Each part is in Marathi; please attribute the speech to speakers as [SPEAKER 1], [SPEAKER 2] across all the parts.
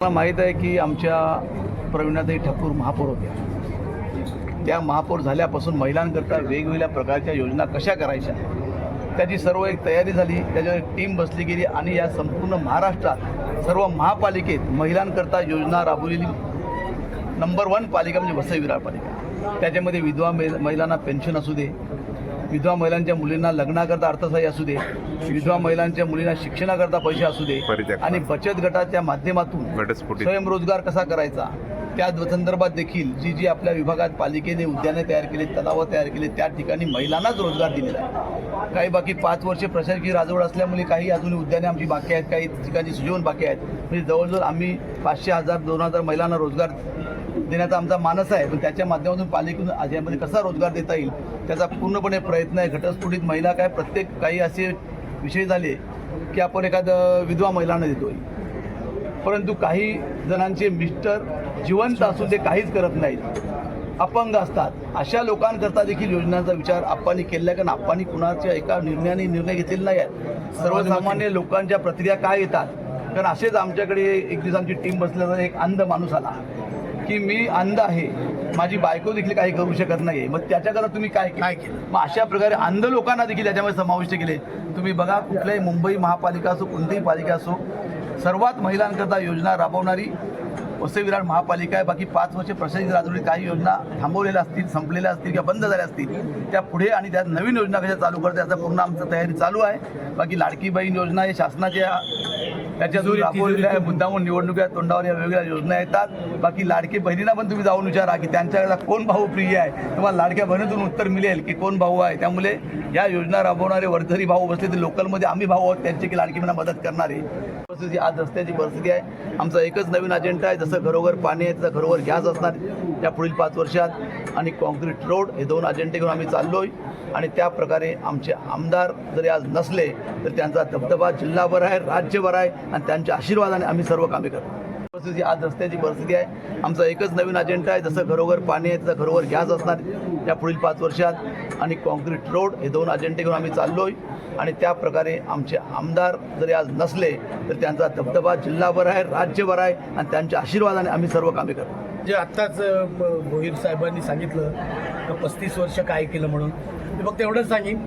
[SPEAKER 1] मला माहीत आहे की आमच्या प्रवीणाताई ठाकूर महापौर होत्या। त्या महापौर झाल्यापासून महिलांकरता वेगवेगळ्या प्रकारच्या योजना कशा करायच्या त्याची सर्व एक तयारी झाली, त्याच्यावर एक टीम बसली गेली आणि या संपूर्ण महाराष्ट्रात सर्व महापालिकेत महिलांकरता योजना राबवलेली नंबर 1 पालिका म्हणजे वसई विरार पालिका। त्याच्यामध्ये विधवा महिलांना पेन्शन असू दे, विधवा महिलांच्या मुलींना लग्नाकरता अर्थसहाय्य असू दे, विधवा महिलांच्या मुलींना शिक्षणाकरता पैसे असू दे आणि बचत गटाच्या माध्यमातून स्वयंरोजगार कसा करायचा त्या संदर्भात देखील जी आपल्या विभागात पालिकेने उद्याने तयार केले, तलाव तयार केले, त्या ठिकाणी महिलांनाच रोजगार दिलेला आहे। काही बाकी 5 वर्षे प्रशासकीय राजवट असल्यामुळे काही अजून उद्याने आमची बाकी आहेत, काही ठिकाणी सुजीवन बाकी आहेत। म्हणजे जवळजवळ आम्ही 500, 1000, 2000 महिलांना रोजगार देण्याचा आमचा मानस आहे, पण त्याच्या माध्यमातून पालिकेतून यामध्ये कसा रोजगार देता येईल त्याचा पूर्णपणे प्रयत्न आहे। घटस्फोटित महिला काय प्रत्येक काही असे विषय झाले की आपण एखादं विधवा महिलांना देतोय, परंतु काही जणांचे मिस्टर जिवंत असून ते काहीच करत नाहीत, अपंग असतात, अशा लोकांकरता देखील योजनांचा विचार आप्पांनी केला आहे। कारण आप्पांनी कुणाच्या एका निर्णयाने निर्णय घेतलेले नाही आहेत, सर्वसामान्य लोकांच्या प्रतिक्रिया काय येतात। कारण असेच आमच्याकडे एक दिवस आमची टीम बसल्यानंतर एक अंध माणूस आला की मी अंध आहे, माझी बायको देखील काही करू शकत नाही, मग त्याच्याकरता तुम्ही काय केलं। मग अशा प्रकारे अंध लोकांना देखील याच्यामध्ये समाविष्ट केले। तुम्ही बघा, कुठल्याही मुंबई महापालिका असो, कोणतीही पालिका असो, सर्वात महिलांकरता योजना राबवणारी वसई विरार महापालिका आहे। बाकी 5 वर्षे प्रशासकीय राजवटीत काही योजना थांबवलेल्या असतील, संपलेल्या असतील किंवा बंद झाल्या असतील, त्या पुढे आणि त्यात नवीन योजना कशा चालू करते याचा पूर्ण आमची तयारी चालू आहे। बाकी लाडकी बहीण योजना हे शासनाच्या त्याच्यातून राबवलेल्या आहे, मुद्दामून निवडणुकीच्या तोंडावर या वेगवेगळ्या योजना येतात। बाकी लाडकी बहिणींना पण तुम्ही जाऊन विचारा की त्यांच्याकडे कोण भाऊ प्रिय आहे, तुम्हाला लाडक्या बहिणीतून उत्तर मिळेल की कोण भाऊ आहे। त्यामुळे या योजना राबवणारे वरधरी भाऊ बसले तर लोकलमध्ये आम्ही भाऊ आहोत त्यांची की लाडकी बहिणींना मदत करणारे। आज रस्त्याची परिस्थिती आहे, आमचा एकच नवीन अजेंडा आहे, जसं घरोघर पाणी आहे तसं घरोघर गॅस असणार या पुढील 5 वर्षात आणि कॉन्क्रीट रोड, हे 2 अजेंडे घेऊन आम्ही चाललोय। आणि त्या प्रकारे आमचे आमदार जरी आज नसले तर त्यांचा दबदबा जिल्हाभर आहे, राज्यभर आहे आणि त्यांच्या आशीर्वादाने आम्ही सर्व कामे करतो। आज रस्त्याची परिस्थिती आहे, आमचा एकच नवीन अजेंडा आहे, जसं घरोघर पाणी आहे तसं घरोघर गॅस असणार या पुढील 5 वर्षात आणि कॉन्क्रीट रोड, हे 2 अजेंडे घेऊन आम्ही चाललोय। आणि त्या प्रकारे आमचे आमदार जरी आज नसले तर त्यांचा दबदबा जिल्हाभर आहे, राज्यभर आहे आणि त्यांच्या आशीर्वादाने आम्ही सर्व कामे करतो।
[SPEAKER 2] जे आत्ताच भोईर साहेबांनी सांगितलं की 35 वर्ष काय केलं म्हणून, मी फक्त एवढंच सांगेन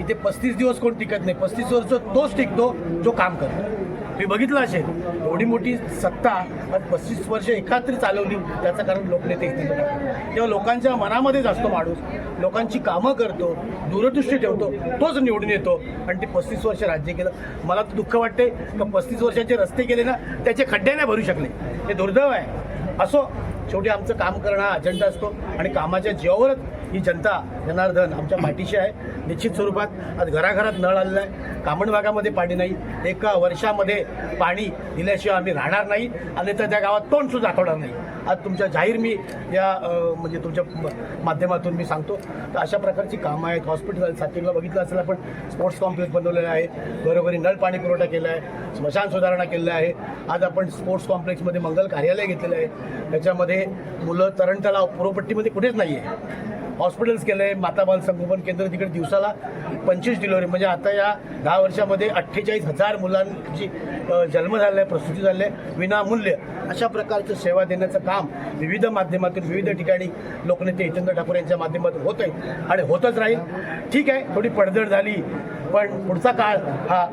[SPEAKER 2] इथे 35 दिवस कोण टिकत नाही, 35 वर्ष तोच टिकतो जो काम करतो। मी बघितलं असेल एवढी मोठी सत्ता आज 35 वर्ष एकात्री चालवली, त्याचं कारण लोकनेते इथे तेव्हा लोकांच्या मनामध्येच असतो माणूस, लोकांची कामं करतो, दूरदृष्टी ठेवतो, तोच निवडून येतो आणि ते 35 वर्ष राज्य केलं। मला तर दुःख वाटते की 35 वर्षाचे रस्ते केले ना त्याचे खड्डे नाही भरू शकले, हे दुर्दैव आहे। असो, शेवटी आमचं काम करणं हा अजेंडा असतो आणि कामाच्या जीवावरच ही जनता जनार्दन आमच्या पाठीशी आहे। निश्चित स्वरूपात आज घराघरात नळ आलेला आहे, कामण भागामध्ये पाणी नाही, एका वर्षामध्ये पाणी दिल्याशिवाय आम्ही राहणार नाही आणि तर त्या गावात तोंडसुद्धा दाखवणार नाही। आज तुमच्या जाहीर मी या म्हणजे तुमच्या माध्यमातून मी सांगतो तर अशा प्रकारची कामं आहेत। हॉस्पिटल सातिंगला बघितलं असेल आपण, स्पोर्ट्स कॉम्प्लेक्स बनवलेलं आहे, घरोघरी नळ पाणी पुरवठा केला आहे, स्मशान सुधारणा केलेलं आहे। आज आपण स्पोर्ट्स कॉम्प्लेक्समध्ये मंगल कार्यालय घेतलेलं आहे, त्याच्यामध्ये मुलं तरण तलाव पूर्वपट्टीमध्ये कुठेच नाही आहे, हॉस्पिटल्स केलं आहे, माता बाल संगोपन केंद्र तिकडे दिवसाला 25 डिलिव्हरी, म्हणजे आता या 10 वर्षामध्ये 48,000 मुलांची जन्म झालेला आहे, प्रसूती झाली आहे विनामूल्य। अशा प्रकारचं सेवा देण्याचं काम विविध माध्यमातून विविध ठिकाणी लोकनेते हितेंद्र ठाकूर यांच्या माध्यमातून होत आहे आणि होतच राहील। ठीक आहे, थोडी पडझड झाली, पण पुढचा काळ हा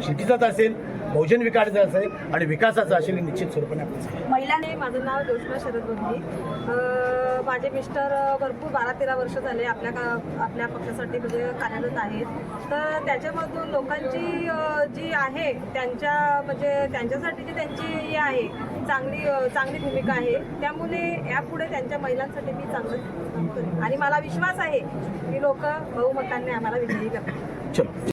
[SPEAKER 2] शेतीचाच असेल, बहुजन विकासाचा असेल आणि विकासाचा असेल हे निश्चित स्वरूपाने आपलं।
[SPEAKER 3] महिलाने माझं नाव जोशना शरद बोलली, माझे मिस्टर भरपूर 12-13 वर्ष झाले आपल्या पक्षासाठी म्हणजे कार्यरत आहेत। तर त्याच्यामधून लोकांची जी आहे त्यांच्यासाठी जी त्यांची हे आहे चांगली भूमिका आहे, त्यामुळे यापुढे त्यांच्या महिलांसाठी मी चांगलं काम करेन आणि मला विश्वास आहे की लोक बहुमताने आम्हाला विजयी करतील।
[SPEAKER 2] चलो।